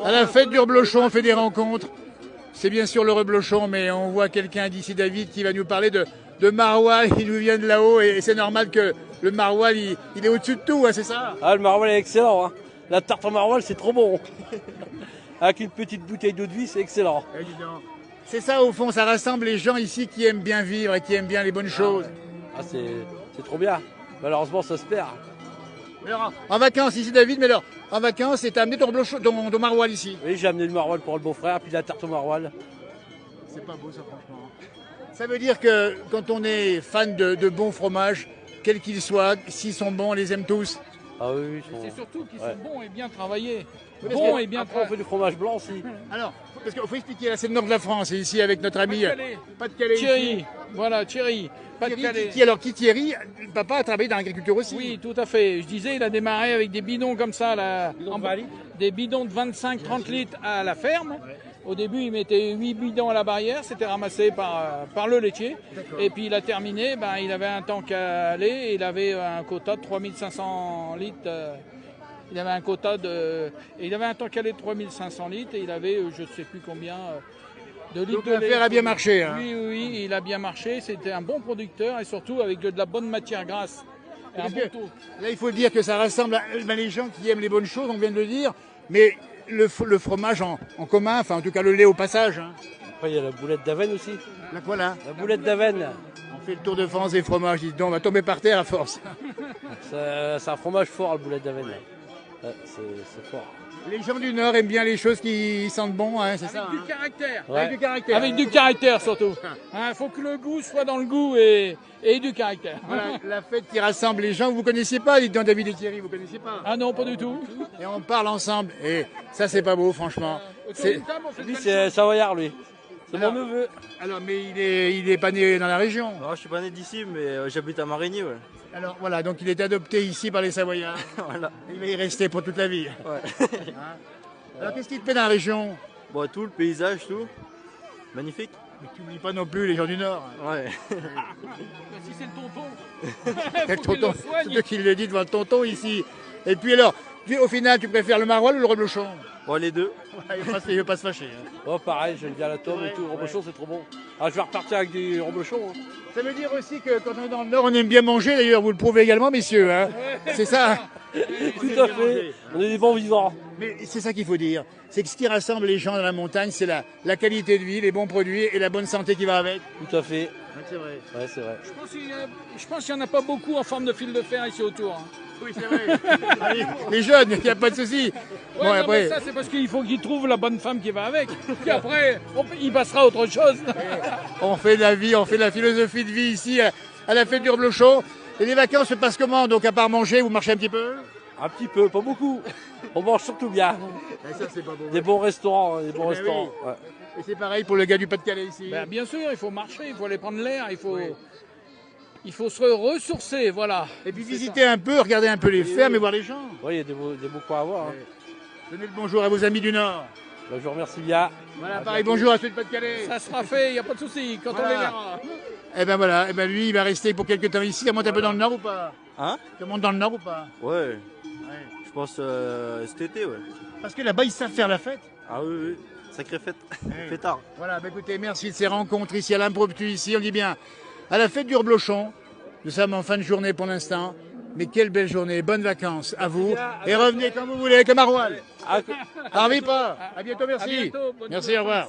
À la fête du reblochon, on fait des rencontres. C'est bien sûr le reblochon, mais on voit quelqu'un d'ici, David, qui va nous parler de maroilles. Il nous vient de là-haut et c'est normal que le maroilles, il est au-dessus de tout, hein, c'est ça? Ah, le maroilles est excellent. Hein. La tarte au maroilles, c'est trop bon. Avec une petite bouteille d'eau de vie, c'est excellent. Évidemment. C'est ça, au fond, ça rassemble les gens ici qui aiment bien vivre et qui aiment bien les bonnes choses. Ah, c'est trop bien. Malheureusement, ça se perd. Mais alors, en vacances ici, David, mais alors, en vacances, c'est amené ton reblochon, ton maroilles ici. Oui, j'ai amené le maroilles pour le beau-frère, puis la tarte au maroilles. C'est pas beau ça, franchement. Ça veut dire que quand on est fan de bons fromages, quels qu'ils soient, s'ils sont bons, on les aime tous. Ah oui, C'est surtout qu'ils sont bons et bien travaillés. Parce Bons que et bien Après, on travaillés. fait du fromage blanc aussi. Alors, parce qu'il faut expliquer, là c'est le nord de la France, et ici avec notre ami Pas-de-Calais. Thierry, voilà, Thierry. Pas de Calais. Alors qui Thierry, papa a travaillé dans l'agriculture aussi. Oui, tout à fait. Je disais, il a démarré avec des bidons comme ça, là, des bidons de 25-30 litres à la ferme. Au début, il mettait 8 bidons à la barrière, c'était ramassé par le laitier. Et puis il a terminé, il avait un tank à aller, il avait un quota de 3500 litres. Il avait un tank à lait de 3500 litres et il avait, je ne sais plus combien, de litres Donc de lait. l'affaire a bien marché. Hein. Oui, il a bien marché. C'était un bon producteur et surtout avec de la bonne matière grasse. Et un Parce bon que taux. là, il faut dire que ça rassemble les gens qui aiment les bonnes choses, on vient de le dire, mais le fromage en commun, enfin en tout cas le lait au passage. Hein. Après, il y a la boulette d'Avenne aussi. Là, voilà. La boulette d'Avenne. On fait le tour de France des fromages, dis donc, on va tomber par terre à force. C'est un fromage fort, la boulette d'Avenne. Ouais, c'est fort. Les gens du Nord aiment bien les choses qui sentent bon, hein, c'est ça. Avec du caractère. Ouais. Avec du caractère. Avec du caractère surtout. Il faut que le goût soit dans le goût et du caractère. Voilà, la fête qui rassemble les gens, vous connaissiez pas, dites donc David et Thierry, vous connaissiez pas. Ah non, pas du tout. Et on parle ensemble, et ça c'est pas beau franchement. Autour C'est- d'une table, on fait Lui, de c'est savoyard, lui. C'est mon Alors- neveu. Alors mais il est pas né dans la région. Non, je suis pas né d'ici, mais j'habite à Marigny, ouais. Alors voilà, donc il est adopté ici par les Savoyards. Voilà. Il va y rester pour toute la vie. Ouais. Alors qu'est-ce qui te plaît dans la région? Bon, tout, le paysage, tout. Magnifique. Mais tu oublies pas non plus les gens du Nord. Ouais. Si c'est le tonton. Le Faut qu'il tonton, le soigne. c'est toi qui le dis devant le tonton ici. Et puis alors, au final, tu préfères le maroilles ou le reblochon? Bon, les deux. Il veut pas se fâcher. Hein. Oh, pareil, j'aime bien la tome et tout. Le reblochon, c'est trop bon. Ah, je vais repartir avec du reblochon. Hein. Ça veut dire aussi que quand on est dans le Nord, on aime bien manger, d'ailleurs, vous le prouvez également, messieurs. Hein. C'est ça. Hein. Tout à fait. On est des bons vivants. Mais c'est ça qu'il faut dire. C'est que ce qui rassemble les gens dans la montagne, c'est la qualité de vie, les bons produits et la bonne santé qui va avec. Tout à fait. C'est vrai. Ouais, c'est vrai. Je pense qu'il n'y en a pas beaucoup en forme de fil de fer ici autour. Hein. Oui, c'est vrai. Les jeunes, il n'y a pas de souci. Ouais, non, mais ça, c'est parce qu'il faut qu'il trouve la bonne femme qui va avec. Puis après, il passera à autre chose. on fait de la vie, on fait de la philosophie de vie ici à la fête du reblochon. Et les vacances se passent comment? Donc à part manger, vous marchez un petit peu? Un petit peu, pas beaucoup. On mange surtout bien. Et ça, c'est pas beau. Des bons restaurants, hein, des bons Eh ben restaurants. oui. Ouais. Et c'est pareil pour le gars du Pas-de-Calais ici. Bien sûr, il faut marcher, il faut aller prendre l'air, il faut se ressourcer, voilà. Et puis C'est visiter un peu, regarder un peu les fermes et voir les gens. Ouais, il y a des beaux coins à voir. Hein. Donnez le bonjour à vos amis du Nord. Bah, je vous remercie bien. Voilà, pareil, bonjour à ceux de Pas-de-Calais. Ça sera fait, il n'y a pas de souci, quand on Voilà. les verra. Et ben voilà, et ben lui, il va rester pour quelques temps ici. Il monte un peu dans le Nord ou pas? Hein? Il monte dans le Nord ou pas? Ouais. Je pense cet été, ouais. Parce que là-bas, ils savent faire la fête. Ah oui, oui. Sacrée fête. Ouais. Fêtard. Voilà, bah écoutez, merci de ces rencontres ici à l'impromptu, ici, on dit bien, à la fête du reblochon. Nous sommes en fin de journée pour l'instant, mais quelle belle journée, bonnes vacances à vous, et revenez quand vous voulez avec le maroilles. Ah, Harvey pas, à bientôt, merci. À bientôt, bonne Merci, au revoir.